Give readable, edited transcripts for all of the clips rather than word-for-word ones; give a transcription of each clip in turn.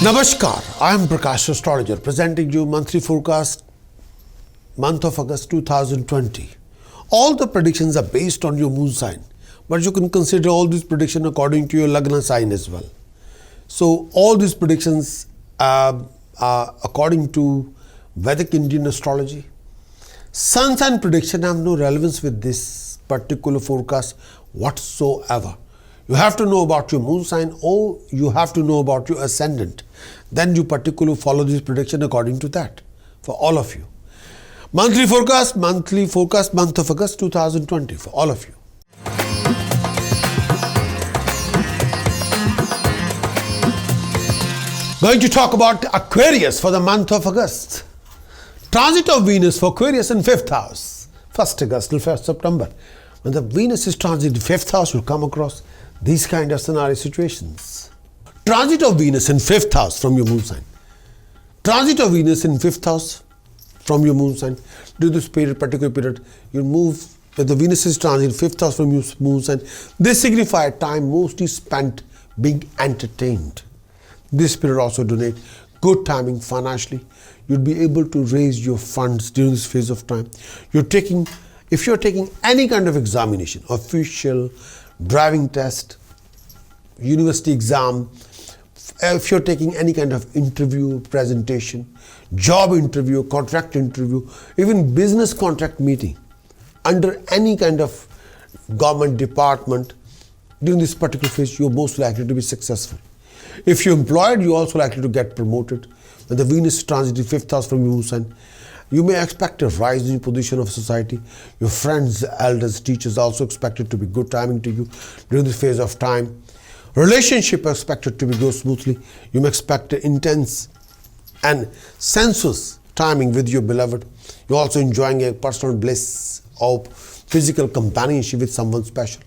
Namaskar, I am Prakash Astrologer presenting you monthly forecast month of August 2020. All the predictions are based on your moon sign, but you can consider all these predictions according to your Lagna sign as well. So all these predictions are according to Vedic Indian astrology. Sun sign prediction have no relevance with this particular forecast whatsoever. You have to know about your moon sign or you have to know about your ascendant. Then you particularly follow this prediction according to that for all of you. Monthly forecast month of August 2020 for all of you. Going to talk about Aquarius for the month of August. Transit of Venus for Aquarius in 5th house, 1st August till 1st September. When the Venus is transiting 5th house, you'll come across these kind of scenario situations. Transit of Venus in 5th house from your moon sign. Transit of Venus in 5th house from your moon sign. During this particular period, you move, when the Venus is transit 5th house from your moon sign, this signifies time mostly spent being entertained. This period also donate good timing financially. You'll be able to raise your funds during this phase of time. If you're taking any kind of examination, official, driving test, university exam, if you're taking any kind of interview, presentation, job interview, contract interview, even business contract meeting, under any kind of government department, during this particular phase, you're most likely to be successful. If you're employed, you're also likely to get promoted. When the Venus transit 5th house from your moon sign, you may expect a rise in position of society. Your friends, elders, teachers also expected to be good timing to you during this phase of time. Relationship expected to be go smoothly. You may expect intense and sensuous timing with your beloved. You're also enjoying a personal bliss of physical companionship with someone special.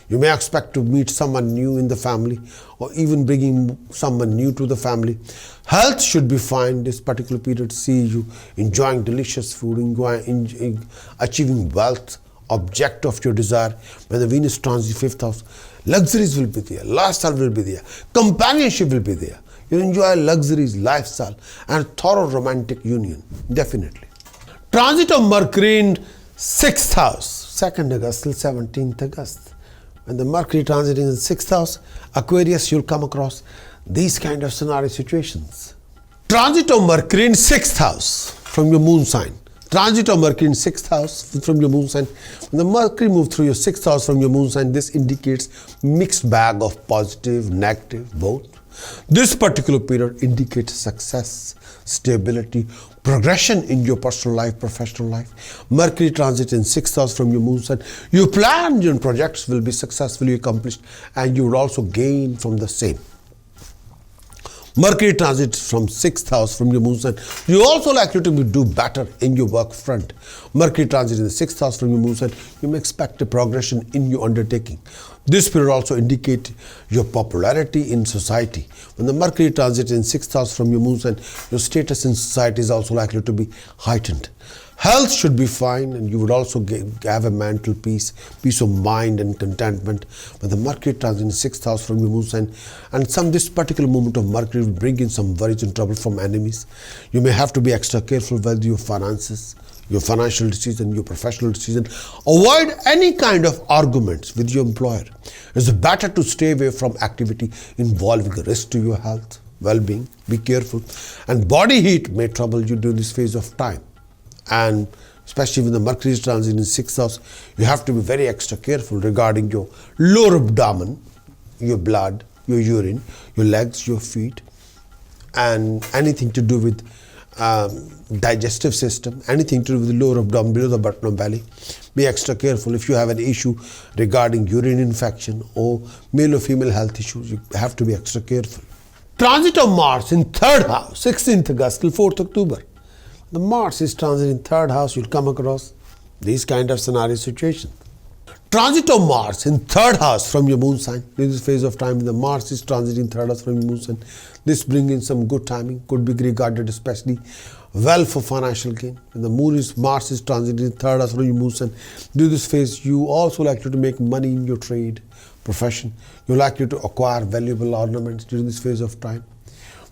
You may expect to meet someone new in the family or even bringing someone new to the family. Health should be fine this particular period. See you enjoying delicious food, achieving wealth, object of your desire. When the Venus transits 5th house, luxuries will be there, lifestyle will be there, companionship will be there. You'll enjoy luxuries, lifestyle and thorough romantic union, definitely. Transit of Mercury in 6th house, 2nd August till 17th August. When the Mercury transit in the 6th house, Aquarius, you'll come across these kind of scenario situations. Transit of Mercury in 6th house from your moon sign. Transit of Mercury in 6th house from your moon sign. When the Mercury moves through your 6th house from your moon sign, this indicates mixed bag of positive, negative, both. This particular period indicates success, stability, progression in your personal life, professional life. Mercury transit in 6th house from your moon sign. Your plans and projects will be successfully accomplished and you will also gain from the same. Mercury transit from 6th house from your moon sign. You also likely to do better in your work front. Mercury transit in the 6th house from your moon sign. You may expect a progression in your undertaking. This period also indicates your popularity in society. When the Mercury transit in 6th house from your moon sign, your status in society is also likely to be heightened. Health should be fine and you would also have a mental peace of mind and contentment. When the Mercury transit in 6th house from your moon sign, and this particular moment of Mercury will bring in some worries and trouble from enemies. You may have to be extra careful with your finances, your financial decision, your professional decision. Avoid any kind of arguments with your employer. It's better to stay away from activity involving risk to your health, well-being. Be careful. And body heat may trouble you during this phase of time. And especially when the Mercury is transit in 6th house, you have to be very extra careful regarding your lower abdomen, your blood, your urine, your legs, your feet, and anything to do with digestive system, anything to do with the lower abdomen, below the bottom of belly. Be extra careful. If you have an issue regarding urine infection or male or female health issues, you have to be extra careful. Transit of Mars in 3rd house, 16th August till 4th October. The Mars is transit in 3rd house, you'll come across these kind of scenario situations. Transit of Mars in 3rd house from your moon sign. In this phase of time, the Mars is transiting 3rd house from your moon sign. This brings in some good timing, could be regarded especially well for financial gain. When the Mars is transiting 3rd house from your moon sign, during this phase, you also likely to make money in your trade, profession. You're likely to acquire valuable ornaments during this phase of time.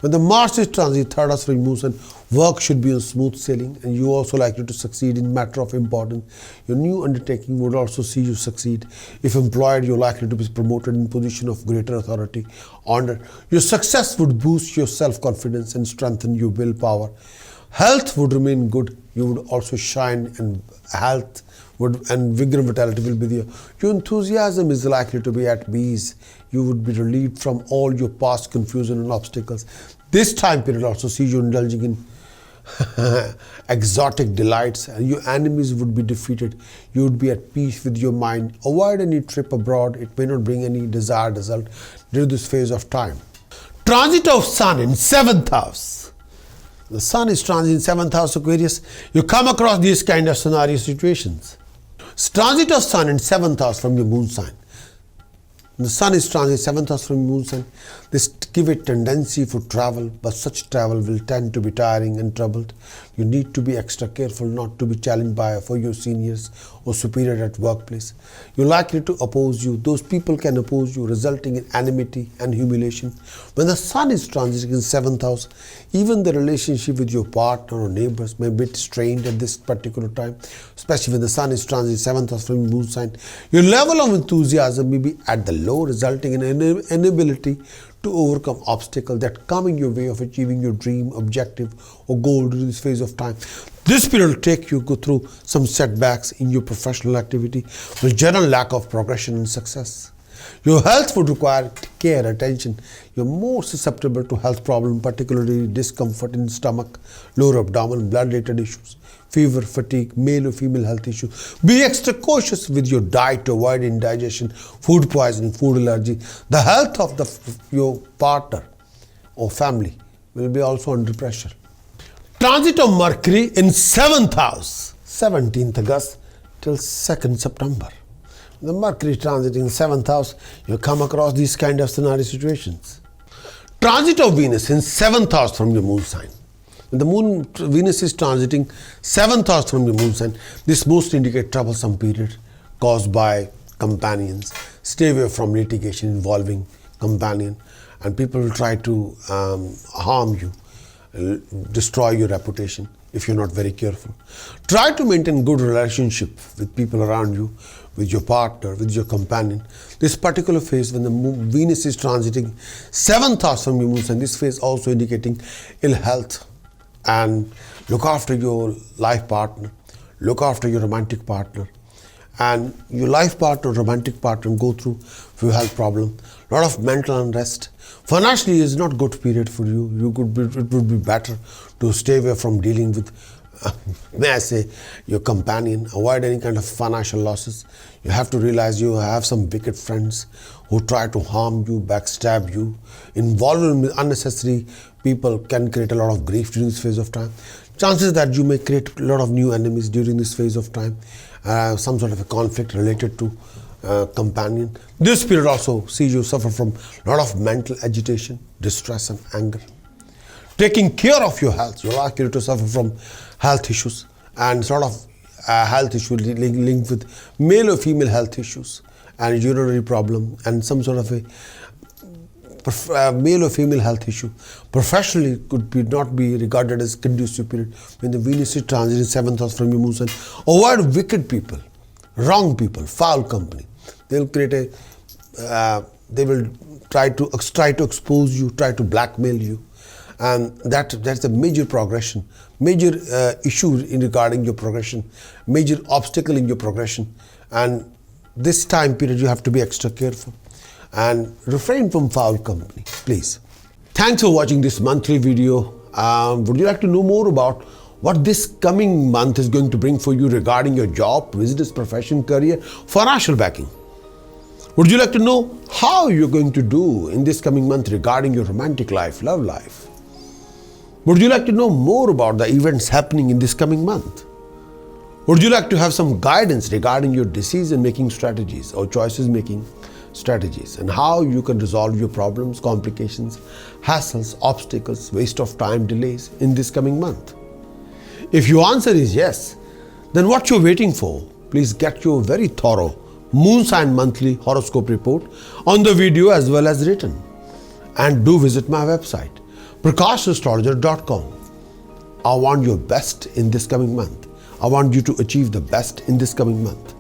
When the Mars is transit third house from moon sign, work should be on smooth sailing, and you also likely to succeed in matter of importance. Your new undertaking would also see you succeed. If employed, you're likely to be promoted in position of greater authority, honor. Your success would boost your self-confidence and strengthen your willpower. Health would remain good. You would also shine, and health and vigor and vitality will be there. Your enthusiasm is likely to be at ease. You would be relieved from all your past confusion and obstacles. This time period also sees you indulging in exotic delights, and your enemies would be defeated. You would be at peace with your mind. Avoid any trip abroad. It may not bring any desired result during this phase of time. Transit of Sun in 7th house. The Sun is transit in 7th house Aquarius. You come across these kind of scenario situations. Transit of Sun in 7th house from your moon sign. The Sun is transit 7th house from moon sign. This give a tendency for travel, but such travel will tend to be tiring and troubled. You need to be extra careful not to be challenged by for your seniors or superior at workplace. You're likely to oppose you. Those people can oppose you, resulting in enmity and humiliation. When the Sun is transiting in 7th house, even the relationship with your partner or neighbors may be strained at this particular time, especially when the Sun is transiting 7th house from moon sign. Your level of enthusiasm may be at the low, resulting in an inability to overcome obstacles that come in your way of achieving your dream, objective, or goal during this phase of time. This period will take you go through some setbacks in your professional activity with general lack of progression and success. Your health would require care, attention. You're more susceptible to health problems, particularly discomfort in stomach, lower abdomen, blood-related issues, fever, fatigue, male or female health issues. Be extra cautious with your diet to avoid indigestion, food poisoning, food allergy. The health of your partner or family will be also under pressure. Transit of Mercury in 7th house, 17th August till 2nd September. The Mercury transit in 7th house, you come across these kind of scenario situations. Transit of Venus in 7th house from your moon sign. When Venus is transiting 7th house from your moon sign, this most indicate troublesome period caused by companions. Stay away from litigation involving companion, and people will try to harm you, destroy your reputation if you're not very careful. Try to maintain good relationship with people around you, with your partner, with your companion. This particular phase when the Venus is transiting 7th house from your moon sign, this phase also indicating ill health. And look after your life partner, look after your romantic partner, and your life partner, romantic partner go through few health problem, lot of mental unrest. Financially is not good period for you. It would be better to stay away from dealing with may I say your companion. Avoid any kind of financial losses. You have to realize you have some wicked friends who try to harm you, backstab you. Involvement with unnecessary people can create a lot of grief during this phase of time. Chances that you may create a lot of new enemies during this phase of time. Some sort of a conflict related to companion. This period also sees you suffer from a lot of mental agitation, distress and anger. Taking care of your health, you're likely to suffer from health issues and sort of health issue linked with male or female health issues and urinary problem and some sort of a male or female health issue. Professionally could not be regarded as conducive period when the Venus is transiting 7th house from your moon sign. Avoid wicked people, wrong people, foul company. They'll create they will try to expose you, try to blackmail you. And that's a major progression, major issue in regarding your progression, major obstacle in your progression. And this time period you have to be extra careful and refrain from foul company, please. Thanks for watching this monthly video. Would you like to know more about what this coming month is going to bring for you regarding your job, business, profession, career, financial backing? Would you like to know how you're going to do in this coming month regarding your romantic life, love life? Would you like to know more about the events happening in this coming month? Would you like to have some guidance regarding your decision-making strategies or choices-making strategies and how you can resolve your problems, complications, hassles, obstacles, waste of time, delays in this coming month? If your answer is yes, then what you're waiting for? Please get your very thorough Moon Sign Monthly Horoscope Report on the video as well as written. And do visit my website. PrakashAstrologer.com. I want your best in this coming month. I want you to achieve the best in this coming month.